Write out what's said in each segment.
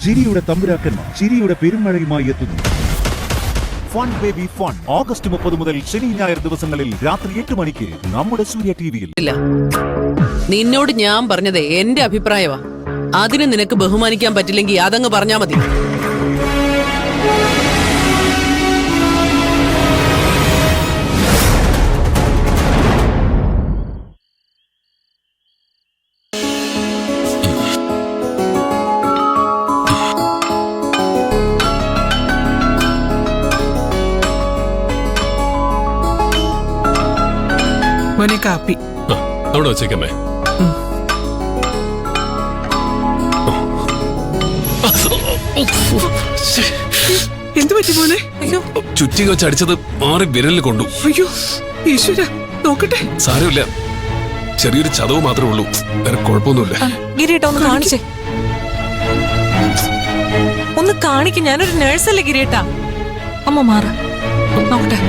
ചിരിയുടെ തമ്പുരാക്കന്മാർ ചിരിയുടെ പെരുമഴയുമായി എത്തുന്നു. ഫൺ ബേബി ഫൺ ഓഗസ്റ്റ് 30 മുതൽ ശനി ഞായർ ദിവസങ്ങളിൽ രാത്രി 8 മണിക്ക് നമ്മുടെ സൂര്യ ടിവിയിൽ. നിന്നോട് ഞാൻ പറഞ്ഞത് എന്റെ അഭിപ്രായമാ. അതിന് നിനക്ക് ബഹുമാനിക്കാൻ പറ്റില്ലെങ്കിൽ അതങ്ങ് പറഞ്ഞാ മതി. മോനെ കാപ്പി അവിടെ വെച്ചേക്കമ്മേ. എന്തു പറ്റി മോനെ? അയ്യോ, ചുറ്റിക വെച്ച് അടിച്ചത് മാറി വിരലിൽ കൊണ്ടു. അയ്യോ ഈശ്വര, നോക്കട്ടെ. സാരമില്ല, ചെറിയൊരു ചതവ് മാത്രമേ ഉള്ളൂ, വേറെ കുഴപ്പമൊന്നുമില്ല. ഗിരീട്ട ഒന്ന് കാണിച്ചേ, ഒന്ന് കാണിക്ക്. ഞാനൊരു നേഴ്സല്ലേ ഗിരീട്ട. അമ്മ മാറ നോക്കട്ടെ.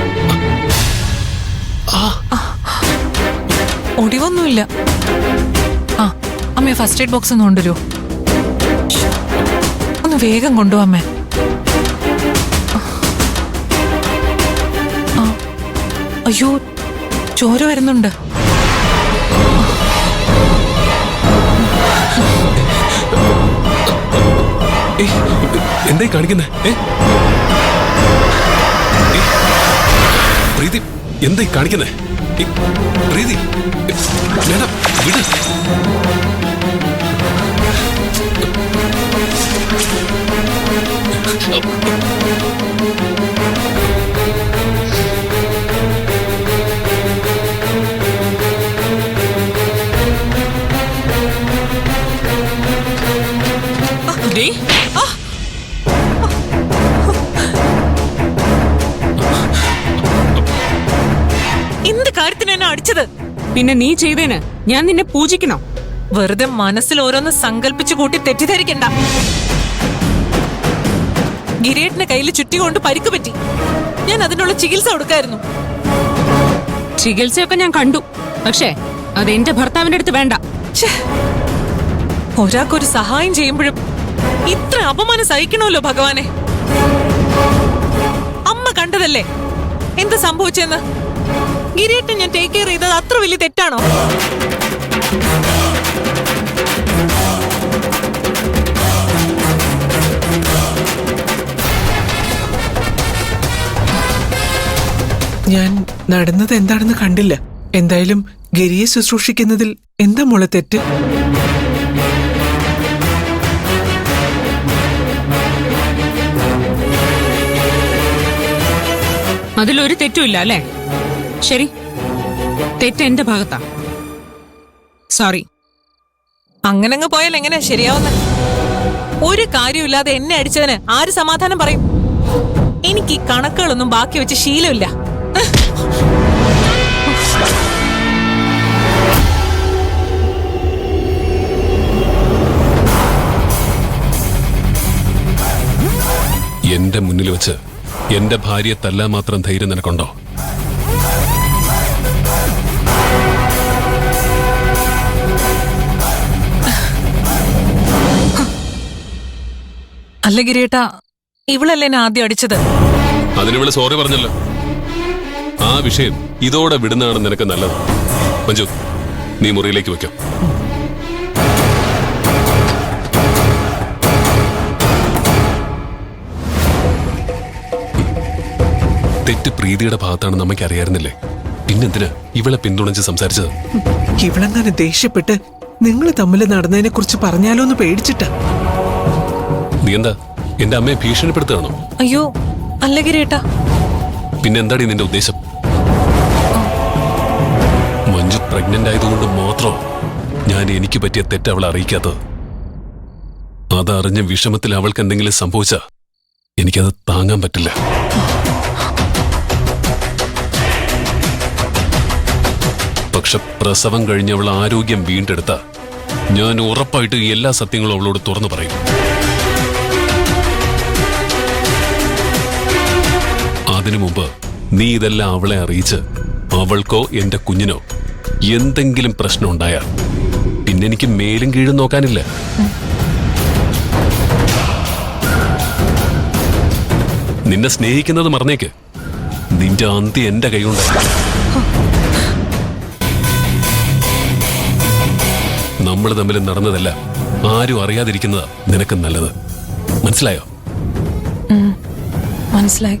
ഒടിവൊന്നുമില്ല. ആ അമ്മ ഫസ്റ്റ് എയ്ഡ് ബോക്സ് ഒന്ന് കൊണ്ടുവരുമോ? ഒന്ന് വേഗം കൊണ്ടുപോവാ അമ്മേ. അയ്യോ ചോര വരുന്നുണ്ട്. എന്തായി കാണിക്കുന്നേ? പ്രീതി എന്തായി കാണിക്കുന്നേ? പ്രീതി വേണ്ട, വിട്. എന്ത് കാര്യത്തിന് എന്നെ അടിച്ചത്? പിന്നെ നീ ചെയ്തേന് ഞാൻ നിന്നെ പൂജിക്കണോ? വെറുതെ മനസ്സിൽ ഓരോന്ന് സങ്കല്പിച്ചു കൂട്ടി തെറ്റിദ്ധരിക്കണ്ട. ഗിരീട്ടിന്റെ കയ്യിൽ ചുറ്റി കൊണ്ട് പരിക്ക് പറ്റി. ഞാൻ അതിനുള്ള ചികിത്സ കൊടുക്കായിരുന്നു. ചികിത്സയൊക്കെ ഞാൻ കണ്ടു, പക്ഷേ അതെന്റെ ഭർത്താവിന്റെ അടുത്ത് വേണ്ട. ഒരാൾക്കൊരു സഹായം ചെയ്യുമ്പോഴും ഇത്ര അപമാനം സഹിക്കണമല്ലോ ഭഗവാനെ. അമ്മ കണ്ടതല്ലേ എന്ത് സംഭവിച്ചെന്ന്. ഗിരീട്ടിനെ ഞാൻ ടേക്ക് കെയർ ചെയ്തത് അത്ര വലിയ തെറ്റാണോ? ഞാൻ നടന്നത് എന്താണെന്ന് കണ്ടില്ല. എന്തായാലും ഗിരിയെ ശുശ്രൂഷിക്കുന്നതിൽ എന്താ മോളെ തെറ്റ്? അതിലൊരു തെറ്റുമില്ല അല്ലേ? ശരി, തെറ്റ് എന്റെ ഭാഗത്താ. സോറി. അങ്ങനങ്ങ് പോയാൽ എങ്ങനെയാ ശരിയാവുന്ന? ഒരു കാര്യമില്ലാതെ എന്നെ അടിച്ചതിന് ആര് സമാധാനം പറയും? എനിക്ക് ഈ കണക്കുകളൊന്നും ബാക്കി വെച്ച് ശീലമില്ല. എന്റെ മുന്നിൽ വെച്ച് എന്റെ ഭാര്യയെ തല്ലാൻ മാത്രം ധൈര്യം നിനക്കുണ്ടോ? അല്ല ഗിരീട്ട, ഇവളല്ലേ എന്നെ ആദ്യം അടിച്ചത്? അതിനിവള് സോറി പറഞ്ഞല്ലോ. ആ വിഷയം ഇതോടെ വിടുന്നതാണ് നിനക്ക് നല്ലത്. മഞ്ജു, നീ മുറിയിലേക്ക് വെക്കോ. തെറ്റ് പ്രീതിയുടെ ഭാഗത്താണെന്ന് അമ്മയ്ക്ക് അറിയായിരുന്നില്ലേ? പിന്നെന്തിനാ ഇവളെ പിന്തുണച്ച് സംസാരിച്ചത്? ഇവളെങ്ങനെ ദേഷ്യപ്പെട്ട് നിങ്ങൾ തമ്മിൽ നടന്നതിനെ കുറിച്ച് പറഞ്ഞാലോന്ന് പേടിച്ചിട്ടാ. നീ എന്താ എന്റെ അമ്മയെ ഭീഷണിപ്പെടുത്തുകയാണോ? അയ്യോ അല്ല ഗിരീട്ട. പിന്നെന്താടി നിന്റെ ഉദ്ദേശം? മഞ്ജു പ്രഗ്നന്റ് ആയതുകൊണ്ട് മാത്രം ഞാൻ എനിക്ക് പറ്റിയ തെറ്റ് അവളെ അറിയിക്കാത്തത്. അതറിഞ്ഞ വിഷമത്തിൽ അവൾക്ക് എന്തെങ്കിലും സംഭവിച്ചാ എനിക്കത് താങ്ങാൻ പറ്റില്ല. പക്ഷെ പ്രസവം കഴിഞ്ഞവൾ ആരോഗ്യം വീണ്ടെടുത്ത ഞാൻ ഉറപ്പായിട്ട് എല്ലാ സത്യങ്ങളും അവളോട് തുറന്നു പറയും. അതിനു മുമ്പ് നീ ഇതെല്ലാം അവളെ അറിയിച്ച് അവൾക്കോ എന്റെ കുഞ്ഞിനോ എന്തെങ്കിലും പ്രശ്നം ഉണ്ടായാൽ പിന്നെ എനിക്ക് മേലും കീഴും നോക്കാനില്ല. നിന്നെ സ്നേഹിക്കുന്നത് മറന്നേക്ക്. നിന്റെ അന്ത്യം എന്റെ കൈകൊണ്ട്. നമ്മൾ തമ്മിൽ നടന്നതല്ല ആരും അറിയാതിരിക്കുന്നതാ നിനക്ക് നല്ലത്. മനസ്സിലായോ? മനസ്സിലായി.